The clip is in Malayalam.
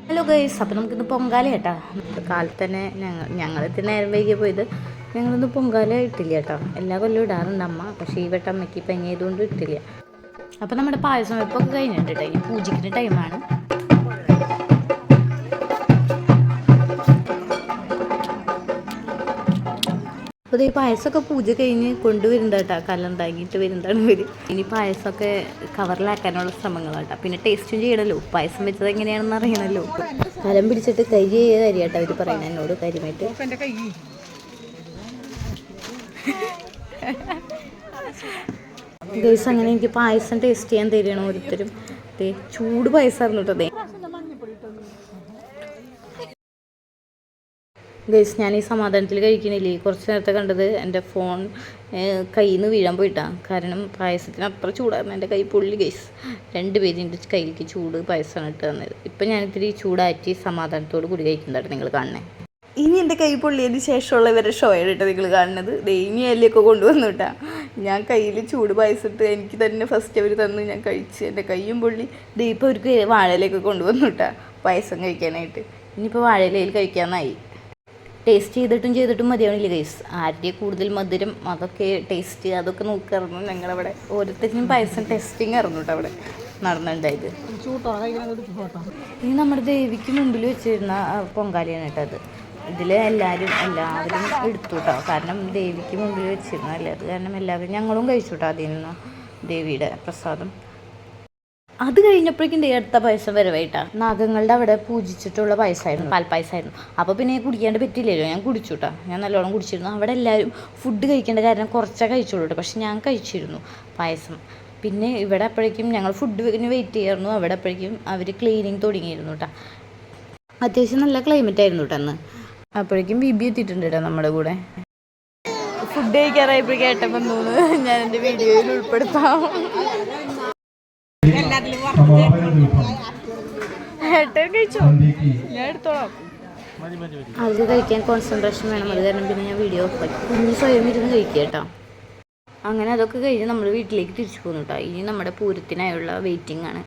ഹലോ ഗൈസ്, അപ്പോൾ നമുക്കിന്ന് പൊങ്കാല കേട്ടോ. കാലത്ത് തന്നെ ഞങ്ങൾ ഇത്തിരി നേരം വൈകി പോയത്. ഞങ്ങളിന്ന് പൊങ്കാല ഇട്ടില്ല കേട്ടോ. എല്ലാ കൊല്ലവും ഇടാറുണ്ട് അമ്മ, പക്ഷേ ഈ വട്ടം അമ്മയ്ക്ക് പനി ആയതുകൊണ്ട് ഇട്ടില്ല. അപ്പോൾ നമ്മുടെ പായസം വെപ്പൊക്കെ കഴിഞ്ഞിട്ടുണ്ട് കേട്ടോ. ഈ പൂജിക്കുന്ന ടൈമാണ്. അപ്പോൾ ഈ പായസമൊക്കെ പൂജ കഴിഞ്ഞ് കൊണ്ടുവരുന്നത് കേട്ടോ. കല്ലുണ്ടാക്കിയിട്ട് വരുന്നതാണ് ഇവർ. ഇനി പായസമൊക്കെ കവറിലാക്കാനുള്ള ശ്രമങ്ങളാട്ടോ. പിന്നെ ടേസ്റ്റും ചെയ്യണമല്ലോ, പായസം വെച്ചത് എങ്ങനെയാണെന്ന് അറിയണമല്ലോ. കലം പിടിച്ചിട്ട് കൈ ചെയ്യുക കാര്യമാട്ടോ അവർ പറയുന്നത് എന്നോട് കാര്യമായിട്ട്. ഗൈസ്, അങ്ങനെ എനിക്ക് പായസം ടേസ്റ്റ് ചെയ്യാൻ തരികയാണ് ഓരോരുത്തരും. ചൂട് പായസമായിരുന്നു കേട്ടോ. ഗൈസ്, ഞാൻ ഈ സമാധാനത്തിൽ കഴിക്കണില്ലേ. കുറച്ച് നേരത്തെ കണ്ടത് എൻ്റെ ഫോൺ കയ്യിൽ നിന്ന് വീഴാൻ പോയിട്ടാണ്. കാരണം പായസത്തിന് അത്ര ചൂടായിരുന്നു. എൻ്റെ കൈ പൊള്ളി ഗൈസ്. 2 പേരിൻ്റെ കയ്യിലേക്ക് ചൂട് പായസമാണ് ഇട്ട് തന്നത്. ഇപ്പം ഞാനിത്തിരി ചൂടാറ്റി സമാധാനത്തോട് കൂടി കഴിക്കുന്നതാണ് നിങ്ങൾ കാണണേ. ഇനി എൻ്റെ കൈ പൊള്ളിയതിന് ശേഷമുള്ളവരുടെ ഷോയാണ് കേട്ടോ നിങ്ങൾ കാണുന്നത്. ഇനി അല്ലിയൊക്കെ കൊണ്ടുവന്നു കേട്ടാ. ഞാൻ കയ്യിൽ ചൂട് പായസം ഇട്ട് എനിക്ക് തന്നെ ഫസ്റ്റ് അവർ തന്ന് ഞാൻ കഴിച്ച്. എൻ്റെ കയ്യും പൊള്ളി. ഇപ്പോൾ അവർക്ക് വാഴയിലൊക്കെ കൊണ്ടുവന്നു കേട്ടാ പായസം കഴിക്കാനായിട്ട്. ഇനിയിപ്പോൾ വാഴയിലയിൽ കഴിക്കാമെന്നായി. ടേസ്റ്റ് ചെയ്തിട്ടും മതിയാവണില്ല ഗൈസ്. ആരുടെ കൂടുതൽ മധുരം അതൊക്കെ ടേസ്റ്റ് അതൊക്കെ നോക്കായിരുന്നു ഞങ്ങളവിടെ. ഓരോരുത്തരും പായസം ടെസ്റ്റിങ് ആയിരുന്നു കേട്ടോ അവിടെ നടന്നിട്ടുണ്ടായത്. ഇനി നമ്മുടെ ദേവിക്ക് മുമ്പിൽ വെച്ചിരുന്ന പൊങ്കാലയാണ് കേട്ടോ അത്. ഇതിൽ എല്ലാവരും എടുത്തു കേട്ടോ. കാരണം ദേവിക്ക് മുമ്പിൽ വെച്ചിരുന്നല്ലേ അത്. കാരണം എല്ലാവരും ഞങ്ങളും കഴിച്ചു കേട്ടോ അതിൽ നിന്ന് ദേവിയുടെ പ്രസാദം. അത് കഴിഞ്ഞപ്പോഴേക്കും അടുത്ത പായസം വരവായിട്ടാ. നാഗങ്ങളുടെ അവിടെ പൂജിച്ചിട്ടുള്ള പായസമായിരുന്നു, പാൽപ്പായസമായിരുന്നു. അപ്പോൾ പിന്നെ കുടിക്കാണ്ട് പറ്റില്ലല്ലോ, ഞാൻ കുടിച്ചു കേട്ടോ. ഞാൻ നല്ലോണം കുടിച്ചിരുന്നു. അവിടെ എല്ലാവരും ഫുഡ് കഴിക്കേണ്ട കാരണം കുറച്ചേ കഴിച്ചുള്ളൂ കേട്ടോ. പക്ഷെ ഞാൻ കഴിച്ചിരുന്നു പായസം. പിന്നെ ഇവിടെ അപ്പോഴേക്കും ഞങ്ങൾ ഫുഡിന് വെയിറ്റ് ചെയ്യായിരുന്നു. അവിടെ അപ്പോഴേക്കും അവർ ക്ലീനിങ് തുടങ്ങിയിരുന്നു കേട്ടോ. അത്യാവശ്യം നല്ല ക്ലൈമറ്റ് ആയിരുന്നു കേട്ടോ അന്ന്. അപ്പോഴേക്കും ബിബി എത്തിയിട്ടുണ്ട് കേട്ടോ നമ്മുടെ കൂടെ. ഫുഡ് കഴിക്കാറായപ്പോഴേക്കും ഏട്ടൻ വന്നു. ഞാൻ എൻ്റെ വീഡിയോയിൽ ഉൾപ്പെടുത്താം. അത് കഴിക്കാൻ കോൺസെൻട്രേഷൻ വേണം. അത് കാരണം പിന്നെ ഞാൻ വീഡിയോ ഓഫ് ആക്കി. കുഞ്ഞ് സ്വയം ഇരുന്ന് കഴിക്കുക കേട്ടോ. അങ്ങനെ അതൊക്കെ കഴിഞ്ഞ് നമ്മൾ വീട്ടിലേക്ക് തിരിച്ചു പോകുന്നു കേട്ടോ. ഇനി നമ്മുടെ പൂരത്തിനായുള്ള വെയിറ്റിംഗ് ആണ്.